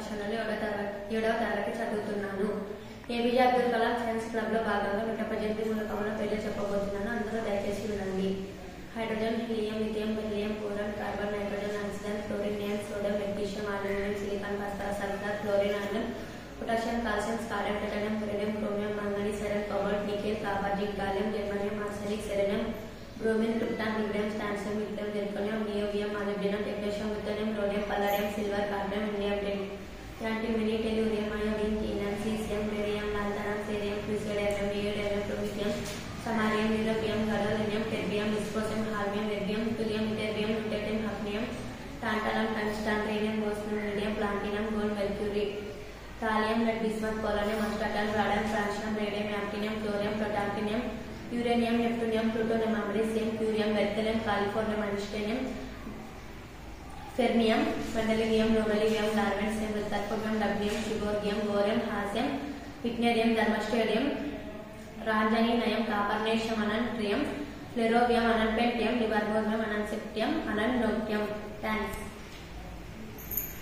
పాఠశాలలో 7వ తరగతి చదువుతున్నాను. APJ Abdul Kalam science club లో భాగంగా 118 మూలకముల పేర్లు చెప్పబోతున్నాను. అందరూ దయచేసి వినండి. Hydrogen, helium, lithium, beryllium, boron, carbon, nitrogen, oxygen, fluorine, neon, sodium, magnesium, aluminium, silicon, phosphorus, sulphur, chlorine, iron, potassium, calcium, scandium, titanium, beryllium, chromium, manganese, iron, cobalt, nickel, copper, zinc, gallium, germanium, arsenic, selenium, bromine, krypton, lithium, strontium, lithium, zirconium, niobium, molybdenum, technetium, ruthenium, rhodium, palladium, silver, carbon, indium, antimony, tellurium, iodine, టీనం, caesium, barium, lanthanum, cerium, praseodymium, neodymium, promethium, samarium, europium, gadolinium, terbium, dysprosium, holmium, erbium, thulium, ytterbium, lutetium, hafnium, tantalum, tungsten, rhenium, osmium, iridium, platinum, gold, mercury, thallium, lead, bismuth, polonium, astatine, radon, francium, radium, actinium, thorium, protactinium, uranium, neptunium, plutonium, americium, curium, berkelium, californium, einsteinium, fermium, mendelevium, nobelium, lawrencium, rutherfordium, dubnium, seaborgium, bohrium, hassium, meitnerium, darmstadtium, roentgenium, copernicium, ununtrium, flerovium, ununpentium, livermorium, ununseptium, ununoctium. Thanks.